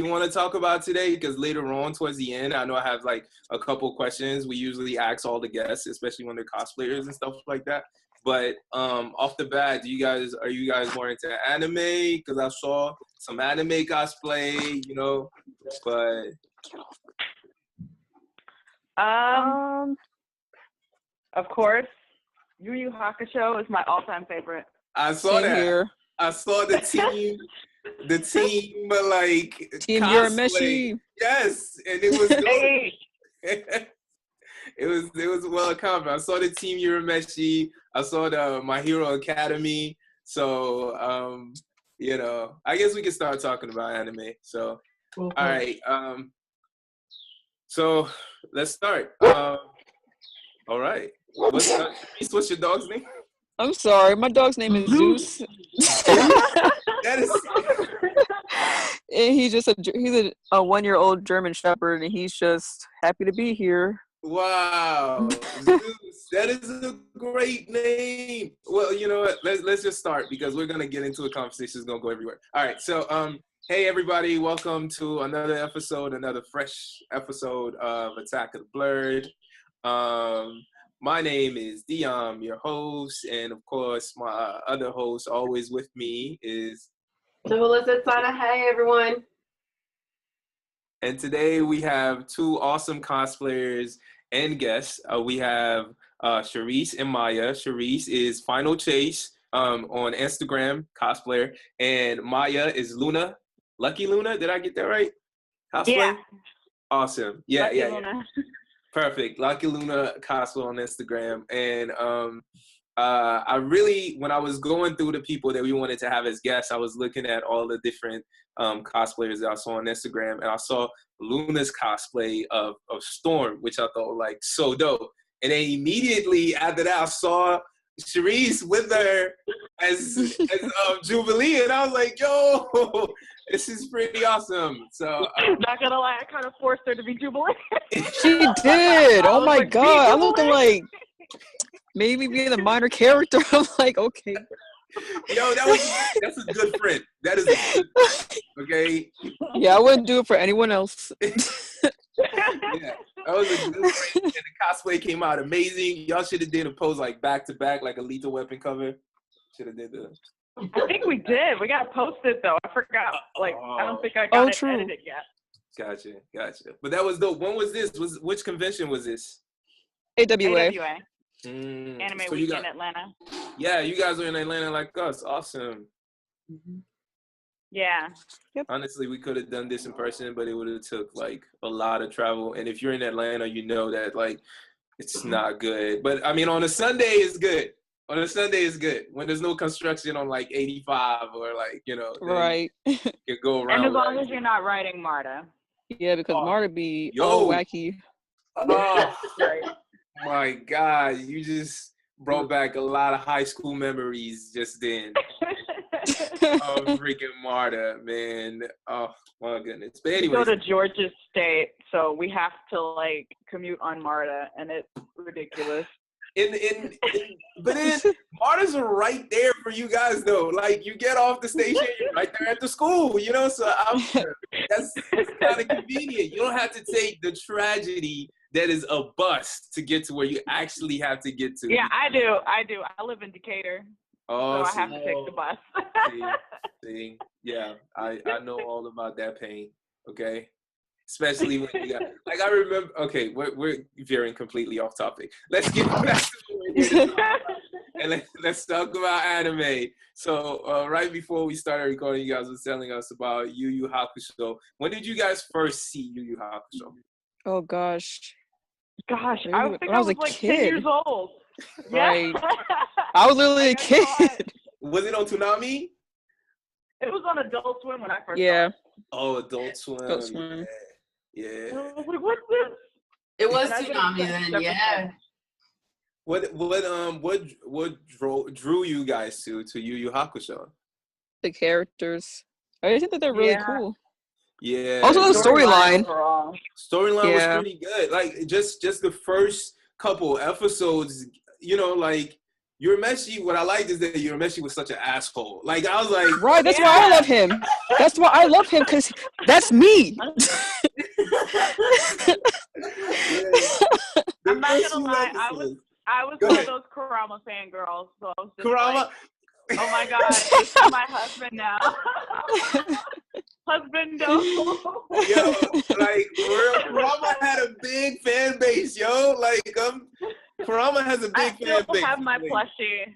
want to talk about today, because later on towards the end, I know I have like a couple questions we usually ask all the guests, especially when they're cosplayers and stuff like that. But off the bat, are you guys more into anime? Because I saw some anime cosplay, but of course, Yu Yu Hakusho is my all-time favorite. I saw Same that. Here. I saw the team, like Team cosplay. Urameshi. Yes, and it was dope. Hey. It was well accomplished. I saw the team Urameshi. I saw the My Hero Academy. So I guess we can start talking about anime. So all right. So let's start. All right. What's your dog's name? I'm sorry, my dog's name is Zeus. That is. And he's a 1-year-old German Shepherd, and he's just happy to be here. Wow, Zeus, that is a great name. Well, you know what? Let's just start, because we're gonna get into a conversation that's gonna go everywhere. All right, so hey everybody, welcome to another fresh episode of Attack of the Blerd. My name is Dion, your host, and of course my other host always with me is Melissa Sana. Hey everyone. And today we have two awesome cosplayers and guests. We have Charisse and Maya. Charisse is Final Chase on Instagram, cosplayer. And Maya is Luna. Lucky Luna, did I get that right? Cosplay? Yeah. Awesome. Yeah, Lucky yeah. Luna. Perfect. Lucky Luna cosplay on Instagram. And I really, when I was going through the people that we wanted to have as guests, I was looking at all the different cosplayers that I saw on Instagram, and I saw Luna's cosplay of Storm, which I thought like so dope. And then immediately after that, I saw Charisse with her as Jubilee, and I was like, yo, this is pretty awesome. So not gonna lie, I kind of forced her to be Jubilee. She did. Oh my like, god! I looked at like maybe being a minor character. I'm like, okay. Yo, that's a good friend. That is a good friend, okay? Yeah, I wouldn't do it for anyone else. Yeah, that was a good friend, and the cosplay came out amazing. Y'all should have did a pose like back to back, like a Lethal Weapon cover. Should have did the. I think we did. We got posted though. I forgot. Like, I don't think I got it true. edited yet. Gotcha. But that was dope. When was this? Which convention was this? AWA. Anime Week in Atlanta. Yeah, you guys are in Atlanta like us. Awesome. Yeah. Yep. Honestly, we could have done this in person, but it would have took like a lot of travel. And if you're in Atlanta, you know that like it's not good. But I mean, on a Sunday is good. On a Sunday is good when there's no construction on like 85 or like right. You go around. And as long as you're not riding MARTA. Yeah, because MARTA be all wacky. Oh my God, you just brought back a lot of high school memories just then. Oh, freaking MARTA, man. Oh, my goodness. But anyways. We go to Georgia State, so we have to, like, commute on MARTA, and it's ridiculous. But then MARTAs are right there for you guys, though. Like, you get off the station, you're right there at the school, so that's kind of convenient. You don't have to take the tragedy that is a bus to get to where you actually have to get to. Yeah, I do. I live in Decatur. Oh, so I have to take the bus. see. Yeah, I know all about that pain, okay? Especially when you got, like, I remember, okay, we're veering completely off topic. Let's get back to what we're here to talk about. And let's talk about anime. So right before we started recording, you guys were telling us about Yu Yu Hakusho. When did you guys first see Yu Yu Hakusho? Oh, gosh. I was like kid. 10 years old. Right. I was literally a kid. Was it on Toonami? It was on Adult Swim when I first saw it. Oh, Adult Swim. Adult Swim. Yeah. I was like, what's this? It was Toonami then, yeah. What drew you guys to Yu Yu Hakusho? The characters. I think that they're really cool. Yeah. Also the storyline. Storyline was pretty good. Like just the first couple episodes, like Urameshi, what I liked is that Urameshi was such an asshole. Like, I was like, Right, that's why I love him. That's why I love him, because that's me. I'm not gonna lie, I was one of those Kurama fangirls, so I was just Kurama. like, oh my god, this is my husband now. Husband, no. Yo, like, Kurama had a big fan base, yo. Like, Kurama has a big fan base. I have my plushie.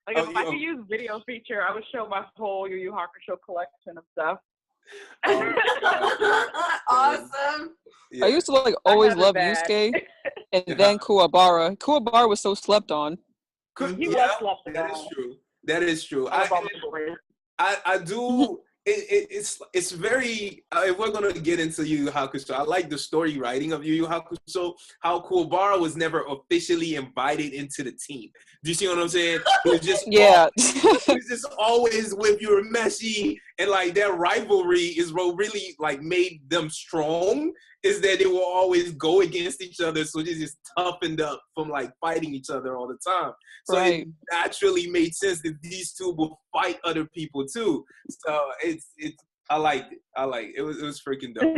Like, if I yo. could use video feature, I would show my whole Yu Yu Hakusho collection of stuff. Awesome. Yeah. I used to like always have it love bad. Yusuke, and then Kuwabara. Kuwabara was so slept on. He was slept on. That is true. That is true. I do. It's very. If we're gonna get into Yu Yu Hakusho, I like the story writing of Yu Yu Hakusho. How Kuwabara was never officially invited into the team. Do you see what I'm saying? He was just he was just always with Urameshi, and like their rivalry is what really like made them strong. Is that they will always go against each other, so they just toughened up from like fighting each other all the time. So Right. it naturally made sense that these two will fight other people too. So it's I liked it. I like it. It was freaking dope.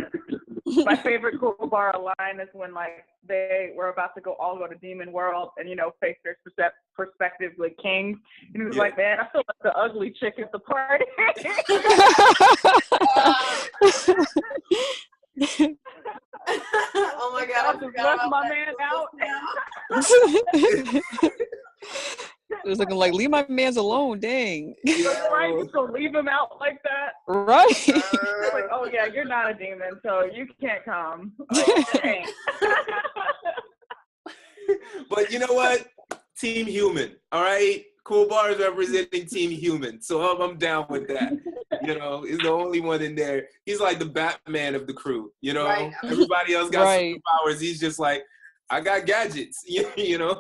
My favorite Kuwabara line is when like they were about to all go to Demon World and face their perspective with kings. And he was like, man, I feel like the ugly chick at the party. Oh my god, I forgot Left about my that. man out. It was looking like, leave my mans alone, dang. Right, just to leave him out like that. Right. It's like, oh yeah, you're not a demon, so you can't come. Like, dang. But you know what? Team Human. All right. Kuwabara is representing Team Human, so I'm down with that. He's the only one in there. He's like the Batman of the crew. Right. Everybody else got Right. superpowers. He's just like, I got gadgets.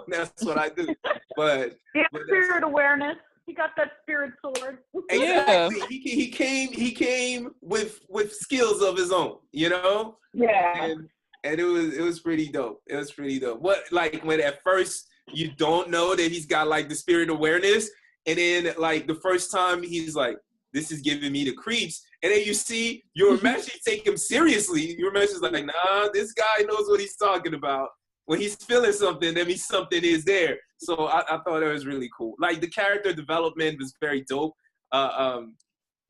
That's what I do. But He has but spirit awareness. He got that spirit sword. exactly, he came with skills of his own. Yeah. And it was pretty dope. It was pretty dope. What, like, when at first you don't know that he's got like the spirit awareness, and then like the first time he's like, this is giving me the creeps, and then you see Urameshi take him seriously. Urameshi's like, nah, this guy knows what he's talking about. When he's feeling something, that means something is there. So I thought it was really cool. Like, the character development was very dope.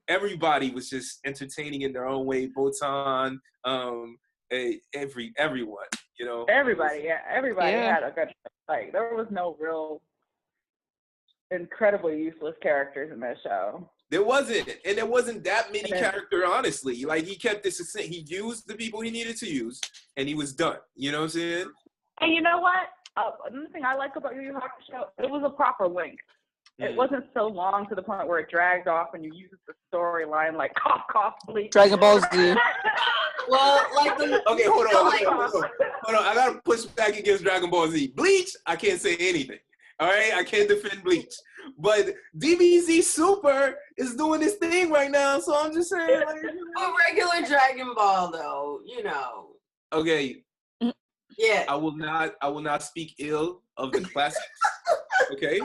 Everybody was just entertaining in their own way. Botan, everyone, Everybody Yeah. had a good, like, there was no real incredibly useless characters in that show. There wasn't, and there wasn't that many And then- characters, honestly. Like, he kept this succinct. He used the people he needed to use, and he was done. You know what I'm saying? And you know what? Another thing I like about Yu Yu Hakusho, it was a proper length. It wasn't so long to the point where it dragged off and you used the storyline like cough, cough, bleep. Dragon Ball Z. Well, like the Okay, hold on. I gotta push back against Dragon Ball Z. Bleach, I can't say anything. All right, I can't defend Bleach. But DBZ Super is doing this thing right now, so I'm just saying. Like, a regular Dragon Ball, though, okay, Yeah. I will not speak ill of the classics. Okay,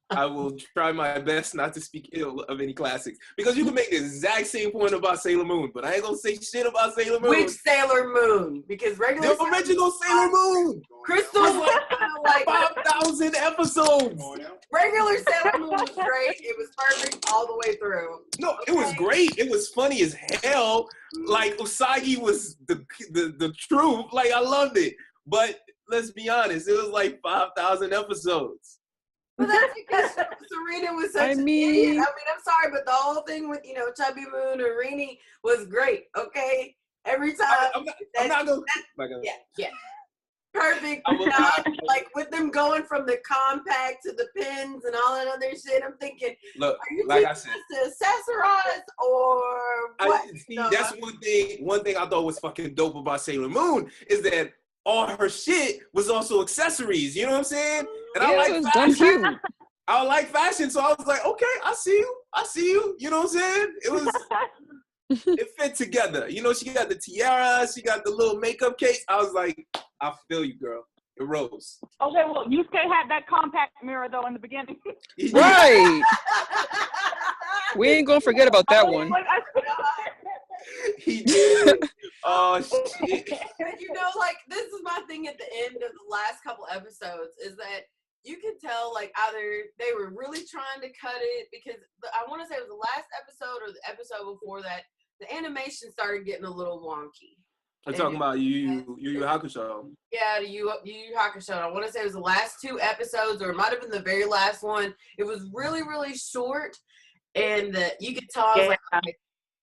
I will try my best not to speak ill of any classics, because you can make the exact same point about Sailor Moon, but I ain't gonna say shit about Sailor Moon. Which Sailor Moon? Because regular The original Sailor Moon, Crystal was kind of like 5,000 episodes. regular Sailor Moon was great. It was perfect all the way through. No, it was great. It was funny as hell. Like, Usagi was the truth. Like, I loved it. But let's be honest, it was like 5,000 episodes. But that's because Serena was such an idiot. I'm sorry, but the whole thing with, Chubby Moon and Rini was great, okay? Every time. I'm not gonna. Yeah. Perfect. I will not. Like, with them going from the compact to the pins and all that other shit, I'm thinking, Look, are you like I teaching said, us to accessorize or what? that's one thing. One thing I thought was fucking dope about Sailor Moon is that all her shit was also accessories. You know what I'm saying? And I It like was done fashion. cute. I like fashion, so I was like, okay, I see you. You know what I'm saying? It fit together. She got the tiara, she got the little makeup case. I was like, I feel you, girl. It rose. Okay, well, Yusuke had that compact mirror though in the beginning. Right. We ain't gonna forget about that one. He did. Oh shit. You know, like this is my thing at the end of the last couple episodes is that you can tell like either they were really trying to cut it because I want to say it was the last episode or the episode before that the animation started getting a little wonky. I'm talking about Yu Yu Hakusho. Yeah, the Yu Yu Hakusho. I want to say it was the last 2 episodes, or it might have been the very last one. It was really, really short, and you could tell I was like, okay,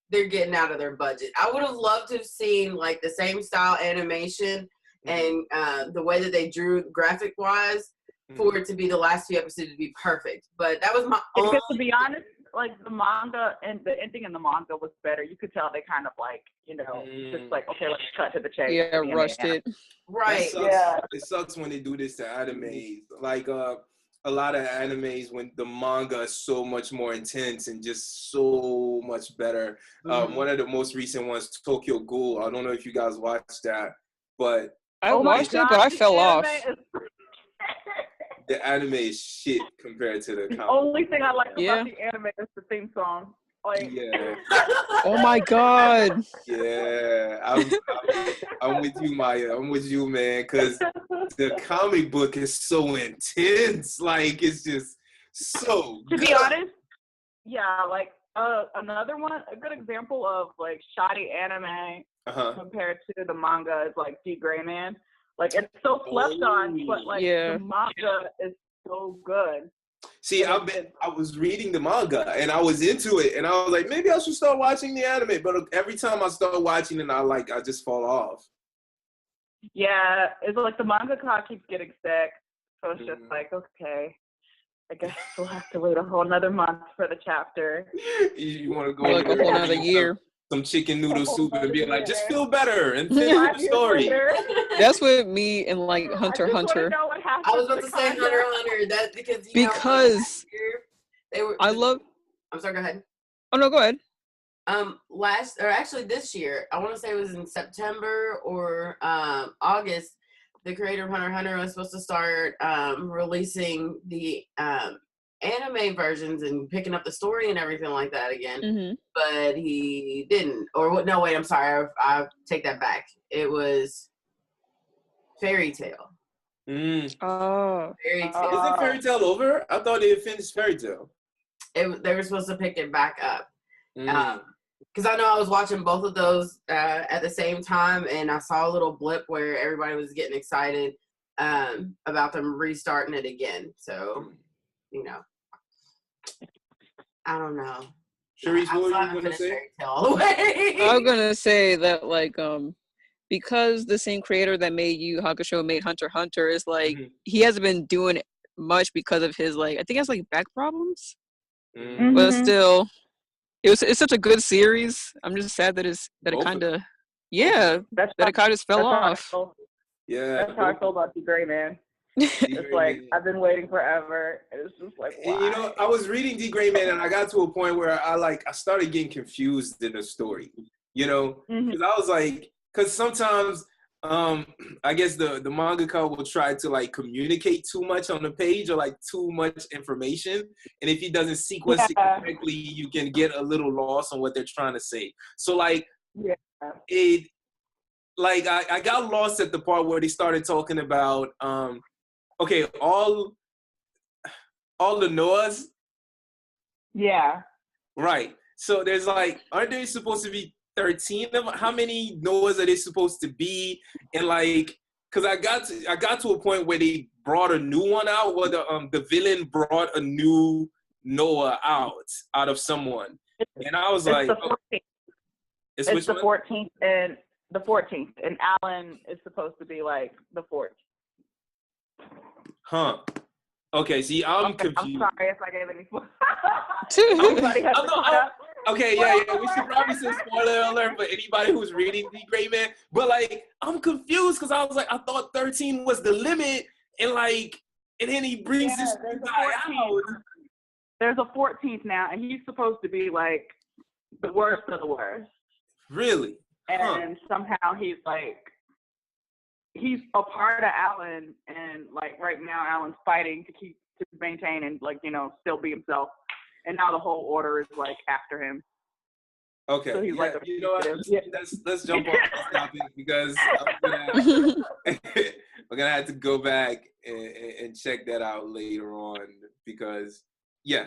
they're getting out of their budget. I would have loved to have seen like the same style animation and the way that they drew graphic-wise for it to be the last 2 episodes to be perfect. But that was my own. Because to be honest, like the manga and the ending in the manga was better. You could tell they kind of like, you know, just like, okay, let's cut to the chase. Yeah, rushed it. Right. It sucks when they do this to animes. Like a lot of animes when the manga is so much more intense and just so much better. One of the most recent ones, Tokyo Ghoul. I don't know if you guys watched that, but I watched it, but I fell off. The anime is shit compared to the comic. Only thing I like about the anime is the theme song. Like, yeah. Oh my god. Yeah, I'm with you, Maya. I'm with you, man. Because the comic book is so intense. Like it's just so. To be honest, yeah. Like another one, a good example of like shoddy anime compared to the manga is like D-Gray-man. Like it's so slept on, but like the manga is so good. See, I was reading the manga and I was into it, and I was like, maybe I should start watching the anime. But every time I start watching it, I just fall off. Yeah, it's like the mangaka keeps getting sick, so it's just like, okay, I guess we'll have to wait a whole another month for the chapter. You want to go like a whole another year. Some chicken noodle soup and be like, just feel better and finish the story. That's what me and like Hunter Hunter. I was about to say Hunter Hunter. That's because I love. I'm sorry. Go ahead. Oh no, go ahead. This year, I want to say it was in September or August. The creator of Hunter Hunter was supposed to start releasing the anime versions and picking up the story and everything like that again, but he didn't. Or no, wait, I'm sorry, I take that back. It was Fairy Tail. Oh, Fairy Tail. Isn't Fairy Tail over? I thought they had finished Fairy Tail. They were supposed to pick it back up. Because I know I was watching both of those at the same time, and I saw a little blip where everybody was getting excited about them restarting it again. So, you know. I don't know. Sharice, what were you gonna say? All the way. I was gonna say that like because the same creator that made Yu Yu Hakusho made Hunter Hunter is like he hasn't been doing much because of his like I think he has like back problems, but still, it's such a good series. I'm just sad that it kind of it kind of just fell off. Yeah, that's how I feel about the D-Gray-man. It's like I've been waiting forever. It's just like why? You know, I was reading D-Gray-man and I got to a point where I started getting confused in the story. You know, because I was like, because sometimes I guess the mangaka will try to like communicate too much on the page or like too much information, and if he doesn't sequence it correctly, you can get a little lost on what they're trying to say. So like I got lost at the part where they started talking about okay, all the Noahs. Yeah. Right. So there's like, aren't there supposed to be 13 of them? How many Noahs are they supposed to be? And like, cause I got to a point where they brought a new one out, where the villain brought a new Noah out of someone, and I was like, it's the 14th and the 14th, and Alan is supposed to be like the 4th. Huh. Okay, see, I'm confused. I'm sorry if I gave any Okay, yeah, we should probably say spoiler alert for anybody who's reading D-Gray-man. But like, I'm confused because I was like, I thought 13 was the limit, and then he brings this guy out. There's a 14th now, and he's supposed to be like the worst of the worst. Really? And somehow he's like he's a part of Alan, and like right now Alan's fighting to maintain and like, you know, still be himself. And now the whole order is like after him. Okay. So he's like you know what? yeah. Let's jump on this topic because I'm gonna have to go back and check that out later on because yeah.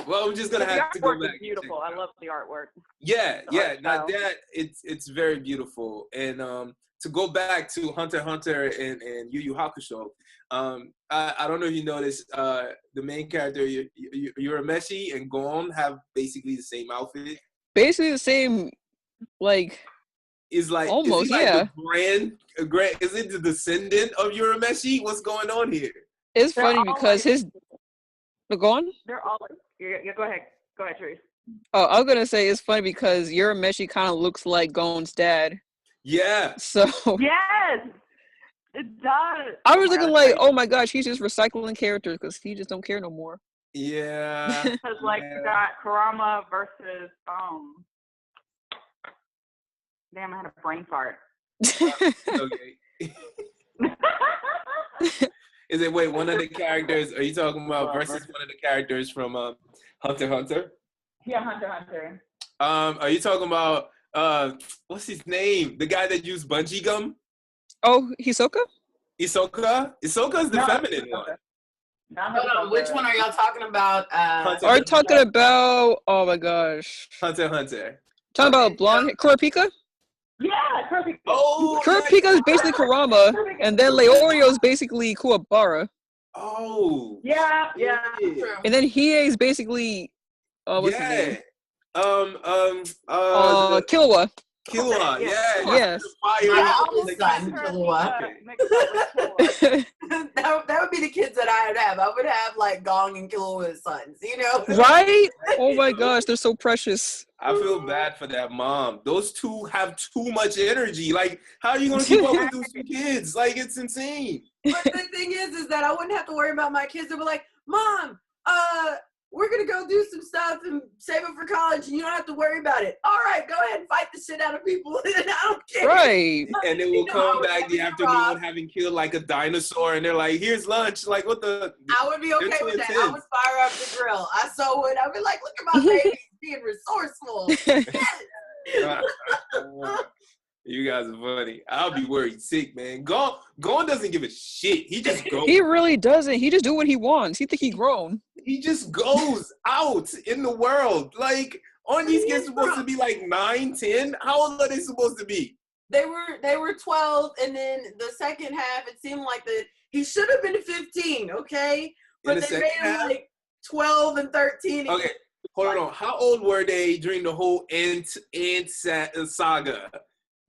Well, I'm just gonna have to go back. The artwork is beautiful. I love the artwork. Yeah. Now that it's very beautiful. And to go back to Hunter x Hunter and Yu Yu Hakusho, I don't know if you noticed, the main character Urameshi and Gon have basically the same outfit. Basically the same, like. Is like almost, is he like yeah. The grand, is it the descendant of Urameshi? What's going on here? It's funny because go on? They're all yeah, go ahead, Therese. Oh, I was gonna say it's funny because Urameshi kind of looks like Gon's dad. Yeah. So yes, it does. I was looking like, oh my gosh, he's just recycling characters because he just don't care no more. Yeah. Because like you got Kurama versus damn, I had a brain fart. Okay. Is it one of the characters? Are you talking about versus one of the characters from Hunter x Hunter? Yeah, Hunter x Hunter. Are you talking about what's his name? The guy that used bungee gum? Oh, Hisoka? Hisoka? Hisoka's the feminine one. Hold on, which one are y'all talking about? Are you talking about? Oh my gosh. Hunter x Hunter. Talking about blonde Kurapika? Yeah, Kurapika. Oh, Kurapika is basically Kurama, and then Leorio is basically Kuwabara. Oh. Yeah. And then Hiei is basically what's his name? Killua. Killua, yeah. Yes. That would be the kids that I would have. I would have like Gong and Killua's sons, you know? Right? Oh my gosh, they're so precious. I feel bad for that mom. Those two have too much energy. Like, how are you gonna keep up with those two kids? Like, it's insane. But the thing is that I wouldn't have to worry about my kids. They'd be like, Mom, we're gonna go do some stuff and save up for college, and you don't have to worry about it. All right, go ahead and fight the shit out of people. I don't care. Right. And they will come back the afternoon having killed like a dinosaur, and they're like, "Here's lunch." Like, what the? I would be okay with that. I would fire up the grill. I so would. I'd be like, "Look at my babies being resourceful." You guys are funny. I'll be worried sick, man. Gon doesn't give a shit. He just goes. He really doesn't. He just do what he wants. He think he grown. He just goes out in the world. Like, aren't these kids supposed to be like 9, 10? How old are they supposed to be? They were 12, and then the second half, it seemed like he should have been 15, okay? But they made him like 12 and 13. Okay, hold on. How old were they during the whole Ant saga?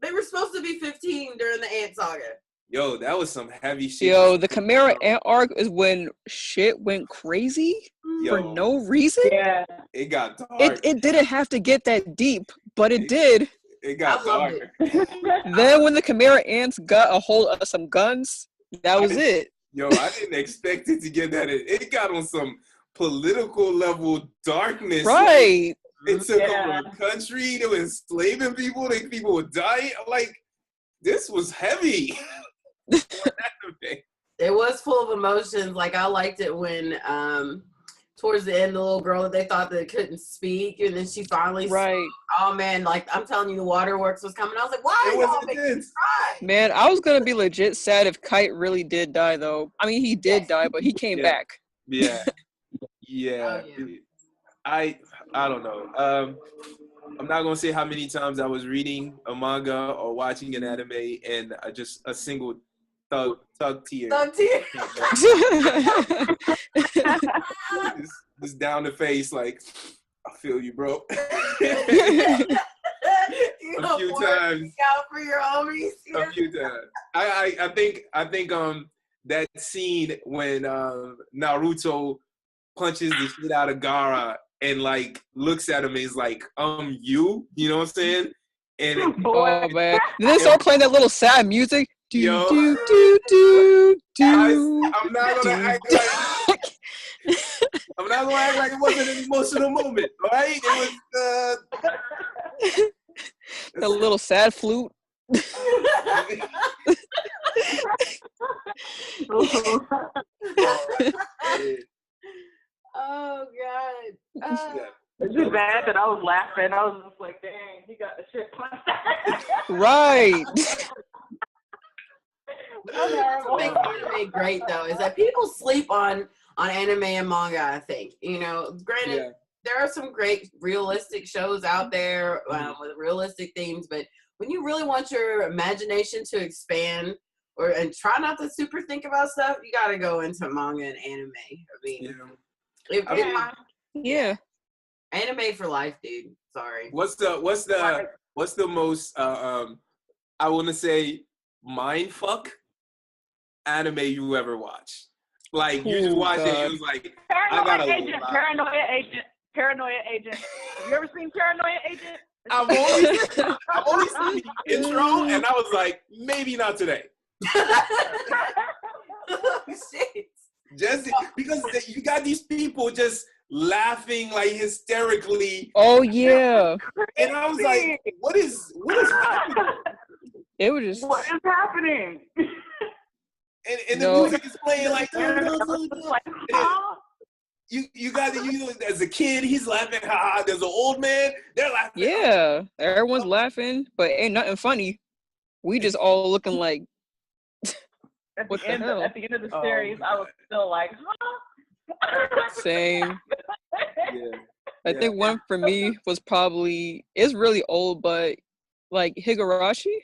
They were supposed to be 15 during the Ant saga. Yo, that was some heavy shit. Yo, the Chimera Ant arc is when shit went crazy for no reason. Yeah. It got dark. It didn't have to get that deep, but it did. It got dark. Then when the Chimera Ants got a hold of some guns, that was it. Yo, I didn't expect it to get that. It got on some political level darkness. Right. It took over a country. They were enslaving people. People would die. Like, this was heavy. It was full of emotions. Like, I liked it when towards the end, the little girl that they thought that couldn't speak, and then she finally right. Oh man, like I'm telling you, the waterworks was coming. I was like, why are y'all making me cry? Man, I was gonna be legit sad if Kite really did die, though. I mean, he did die, but he came back. Yeah. Yeah. Oh, yeah. I don't know. I'm not gonna say how many times I was reading a manga or watching an anime and just a single thug tear. Thug tear. just down the face, like, I feel you, bro. A few times. Out for your homies. A few times. I think that scene when Naruto punches the shit out of Gaara and like looks at him and is like, you know what I'm saying? And oh man, then they start playing that little sad music. Yo, I'm not gonna act like it wasn't an emotional moment, right? It was the little sad flute. Oh God. Yeah. It's just bad that I was laughing. I was just like, dang, he got the shit punched out. Right. What makes anime great though is that people sleep on anime and manga. I think granted there are some great realistic shows out there with realistic themes, but when you really want your imagination to expand and try not to super think about stuff, you got to go into manga and anime. I mean, Yeah. Anime for life, dude. Sorry. What's the most I want to say mindfuck anime you ever watched? Like you just watched it, it was like Paranoia Agent. Have you ever seen Paranoia Agent? I've only seen the intro, and I was like, maybe not today. Shit. Just because you got these people just laughing like hysterically. Oh yeah. And I was like, what is happening? It was just what is happening? And the music is playing like you got as a kid, he's laughing, there's an old man, they're laughing. Yeah. Everyone's laughing, but ain't nothing funny. We just all looking like At what the the end hell? of the series, I was still like, Same. Yeah. I think one for me was probably, it's really old, but like Higurashi.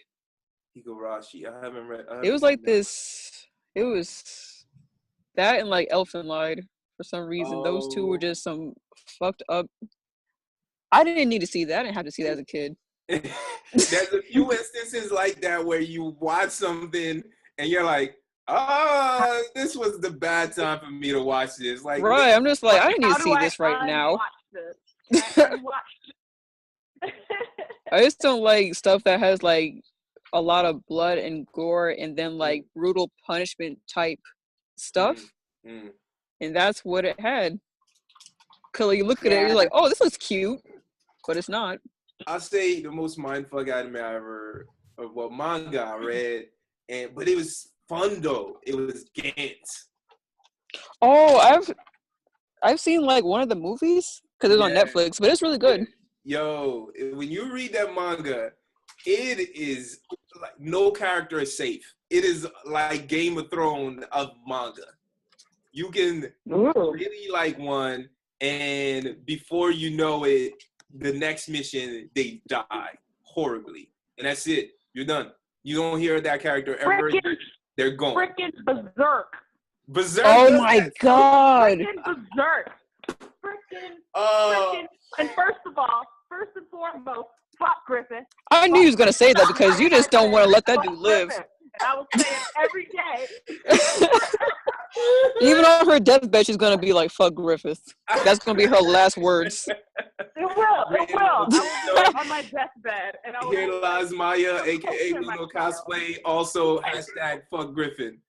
I haven't read. It was like this. It was that and like Elfen Lied for some reason. Those two were just some fucked up. I didn't need to see that. I didn't have to see that as a kid. There's a few instances like that where you watch something and you're like, this was the bad time for me to watch this. Like, right, I'm just like, I didn't need to see this right now. I just don't like stuff that has like a lot of blood and gore and then like brutal punishment type stuff. And that's what it had. Cause you look at it, you're like, oh, this looks cute, but it's not. I'll say the most mindfuck anime I ever, manga I read, but it was fun though. It was Gantz. Oh, I've seen like one of the movies because it's on Netflix, but it's really good. Yo, when you read that manga, it is like no character is safe. It is like Game of Thrones of manga. You can really like one, and before you know it, the next mission they die horribly, and that's it. You're done. You don't hear that character ever. They're gone. Freaking Berserk. Berserk. Oh my god. Freaking Berserk. Freaking. And first and foremost, fuck Griffin. I knew you was gonna say that because you just don't want to let that dude live. And I was saying every day. Even on her deathbed, she's gonna be like, "Fuck Griffith." That's gonna be her last words. It will. I will be on my deathbed, and I will. Here lies Maya, aka Luna Cosplay. Also hashtag fuck Griffin.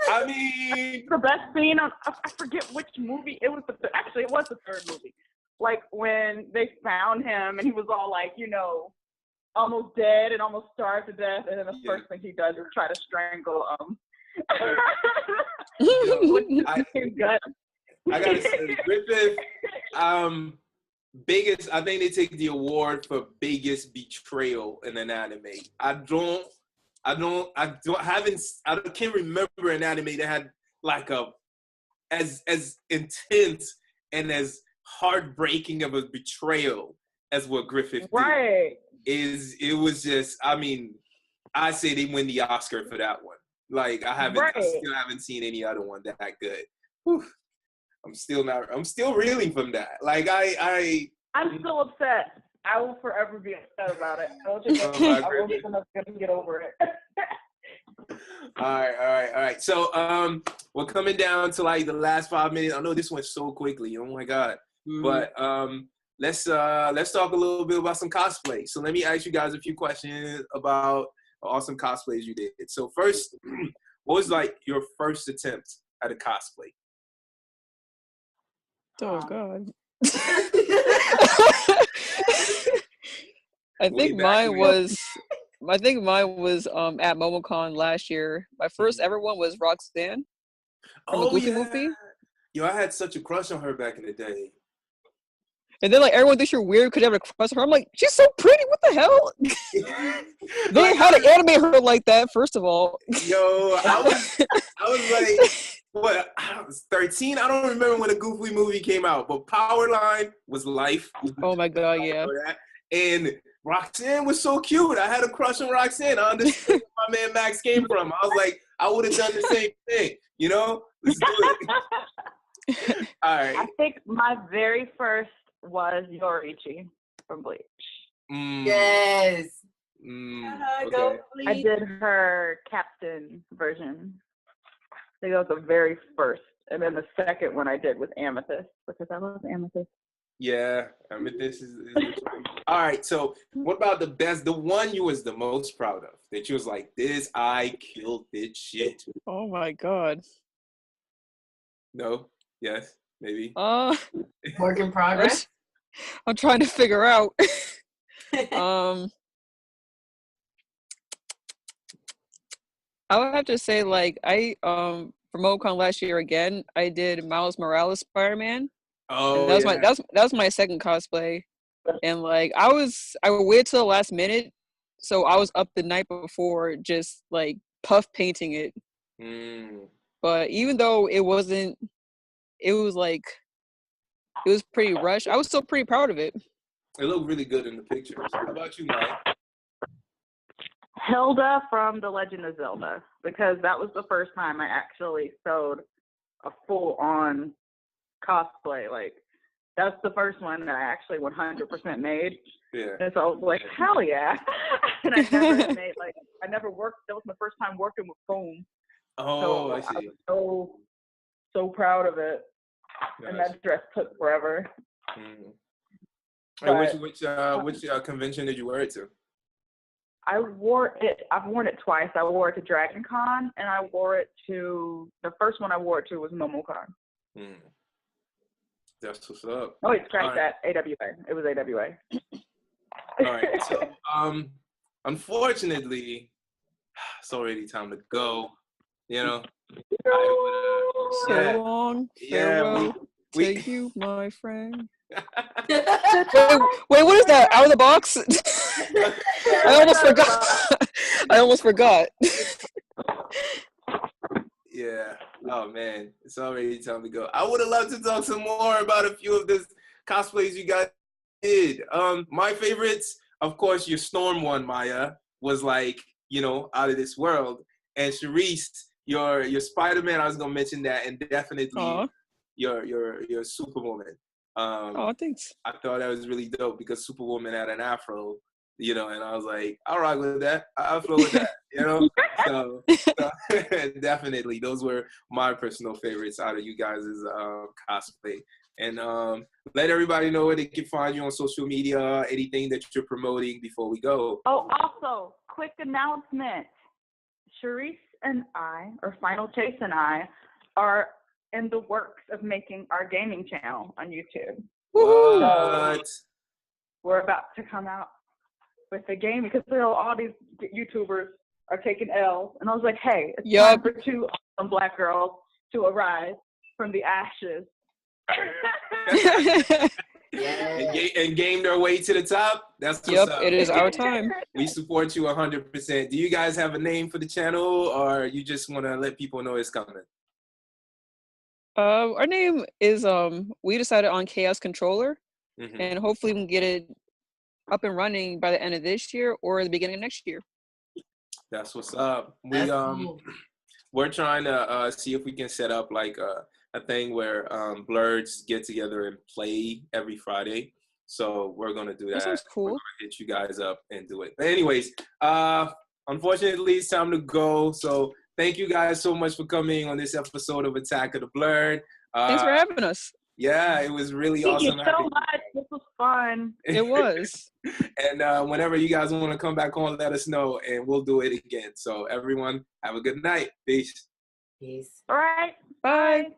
I mean, the best scene I forget which movie it was. Actually, it was the third movie. Like when they found him and he was all like, almost dead and almost starved to death, and then the first thing he does is try to strangle I gotta say, Griffith, biggest. I think they take the award for biggest betrayal in an anime. I can't remember an anime that had like as intense and as heartbreaking of a betrayal as what Griffith did. Right. It was just, I mean, I say they win the Oscar for that one. Like I still haven't seen any other one that good. Whew. I'm still reeling from that. Like I'm still upset. I will forever be upset about it. I don't think I'm gonna get over it. All right. So we're coming down to like the last 5 minutes. I know this went so quickly. Oh my god. But let's talk a little bit about some cosplay. So let me ask you guys a few questions about awesome cosplays you did. So first, what was like your first attempt at a cosplay? Oh god. I Way think back mine when. was. I think mine was at MomoCon last year. My first ever one was Roxanne from a Oh Goofy yeah. movie. Yo, I had such a crush on her back in the day. And then like everyone thinks you're weird because you have a crush on her. I'm like, she's so pretty. What the hell? They Like, had to animate her like that. First of all. yo, I was like, what? I was 13. I don't remember when the Goofy movie came out, but Powerline was life. Oh my god, I yeah. know that. And Roxanne was so cute. I had a crush on Roxanne. I understood where my man Max came from. I was like, I would have done the same thing. You know? Let's do it. All right. I think my very first was Yorichi from Bleach. Yes. Go, Okay. I please. did her captain version. I think that was the very first. And then the second one I did was Amethyst because I love Amethyst. Yeah, I mean, this is all right. So, what about the one you was the most proud of? That you was like, this, I killed this shit. Oh my god. No, yes, maybe. Work in progress. I'm trying to figure out. I would have to say like for MomoCon last year again, I did Miles Morales Spider-Man. Oh, And that was yeah. that was my second cosplay. And like I waited till the last minute, so I was up the night before just like puff painting it. But even though it was pretty rushed, I was still pretty proud of it. It looked really good in the pictures. How about you, Mike? Hilda from The Legend of Zelda, because that was the first time I actually sewed a full-on cosplay. Like, that's the first one that I actually 100% made. Yeah. And so I was like, hell yeah. And I never worked. That was my first time working with foam. Oh, so I see. I was so proud of it. And that dress took forever. And which convention did you wear it to? I've worn it twice. I wore it to Dragon Con, and I wore it to, the first one I wore it to was MomoCon. That's what's up. Oh, wait, scratch that. AWA. It was AWA. All right. So, unfortunately, it's already time to go. You know. So long. Farewell we to you, my friend. Wait, what is that? Out of the box? I almost forgot. Yeah. Oh man, it's already time to go. I would have loved to talk some more about a few of the cosplays you guys did. My favorites, of course, your Storm one, Maya, was like, out of this world. And Charisse, your Spider-Man, I was gonna mention that, and definitely your Superwoman. Thanks. I thought that was really dope because Superwoman had an afro, and I was like, I'll rock with that. I'll flow with that, So definitely, those were my personal favorites out of you guys' cosplay. And let everybody know where they can find you on social media, anything that you're promoting before we go. Oh, also, quick announcement. Charisse and I, or Final Chase and I, are in the works of making our gaming channel on YouTube. What? So we're about to come out with the game because all these YouTubers are taking L's. And I was like, hey, it's time for two awesome Black girls to arise from the ashes. And game their way to the top. That's what's up. It is our time. We support you 100%. Do you guys have a name for the channel, or you just want to let people know it's coming? Our name is we decided on Chaos Controller, and hopefully we can get it up and running by the end of this year or the beginning of next year. That's what's up. We're trying to see if we can set up like a thing where blurs get together and play every Friday. So we're gonna do that. That sounds cool. We're gonna hit you guys up and do it. But anyways, unfortunately, it's time to go. So thank you guys so much for coming on this episode of Attack of the Blurred. Thanks for having us. Yeah, it was really awesome. Thank you so much. This was fun. It was. And whenever you guys want to come back on, let us know, and we'll do it again. So everyone, have a good night. Peace. Peace. All right. Bye.